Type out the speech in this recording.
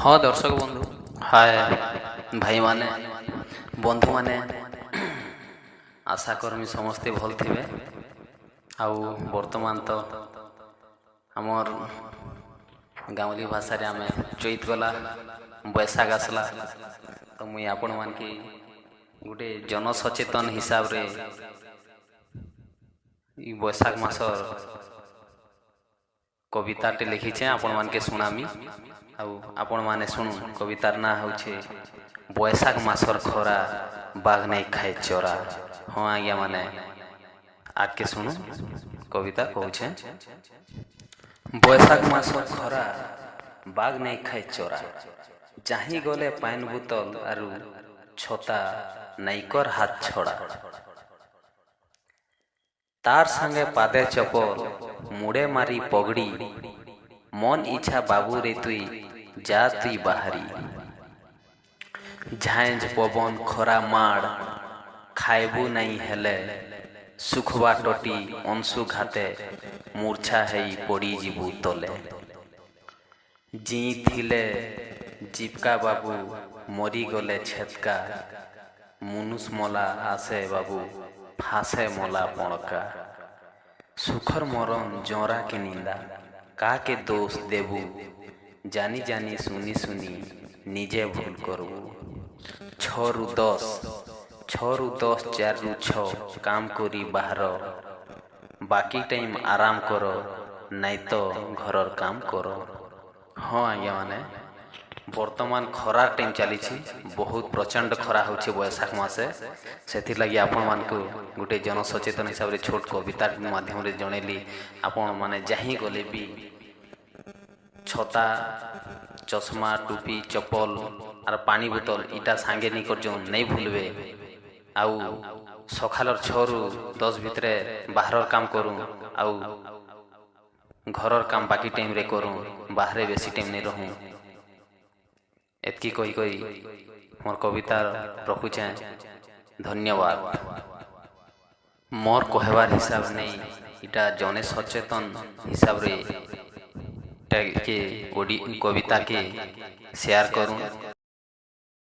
हाँ दर्शक बंधु हाय भाई माने बंधु माने आशा कर्मी समस्ते भल थे। आउ वर्तमान तो आमर गाँवली भाषा आम चैत गला बैसाख आसला तो मुई आपण मान की गोटे जनसचेतन हिसाब रे बैसाख मासर कविताटे लिखीचे आपण मान के सुनामी आपण माने सुनु। कवितार ना होचे बैसाख मासर खरा बाघ नहीं खाए चोरा। हाँ आज्ञा माने आके सुनु कविता कहूचे बैसाख मासर खरा बाघ नहीं खाए चोरा जाही गले पान बोतल आरु छता नाइकर हाथ छोड़ा तार संगे पादे चपल मुड़े मारी पगड़ी मन इच्छा बाबू रे तुई जा तुई बाहरी झांझ पवन खरा माड़ खाइबू नहीं हेले सुखबा टटी अंशु घाते मूर्छा है पड़ी जीबू तले जी थिले जीपका बाबू मरी गले छेदका मुनुस मला आसे बाबू फासे मला पणका सुखर मरम जोरा के निंदा का के दोष देबू जानी जानी सुनी सुनी निजे भूल करबू। 6 रु 10 4 रु 6 काम करी बाहर बाकी टाइम आराम करो नहीं तो घरर काम करो। हाँ आज्ञा माने वर्तमान खरार टाइम चली बहुत प्रचंड खरा होचे बैसाख मासे से लगी आपण मान को गोटे जनसचेतन हिसाब रे छोट कविता माध्यम रे जणेली आपण माने जहीं गले भी छता चश्मा टोपी चप्पल और पानी बोतल इटा सांगे निकर जो नहीं भूलबे। आउ सखालर 6 रु 10 भितरे बाहर काम करूँ आउ घरर काम बाकी टाइम रे करूँ बाहरे बेसी टाइम नहीं रहूँ। एतकी कही कही मोर कविता रखुचे धन्यवाद। मोर कहबार हिसाब नहीं इटा जने सचेतन हिसाब रे के कविता के शेयर करूँ।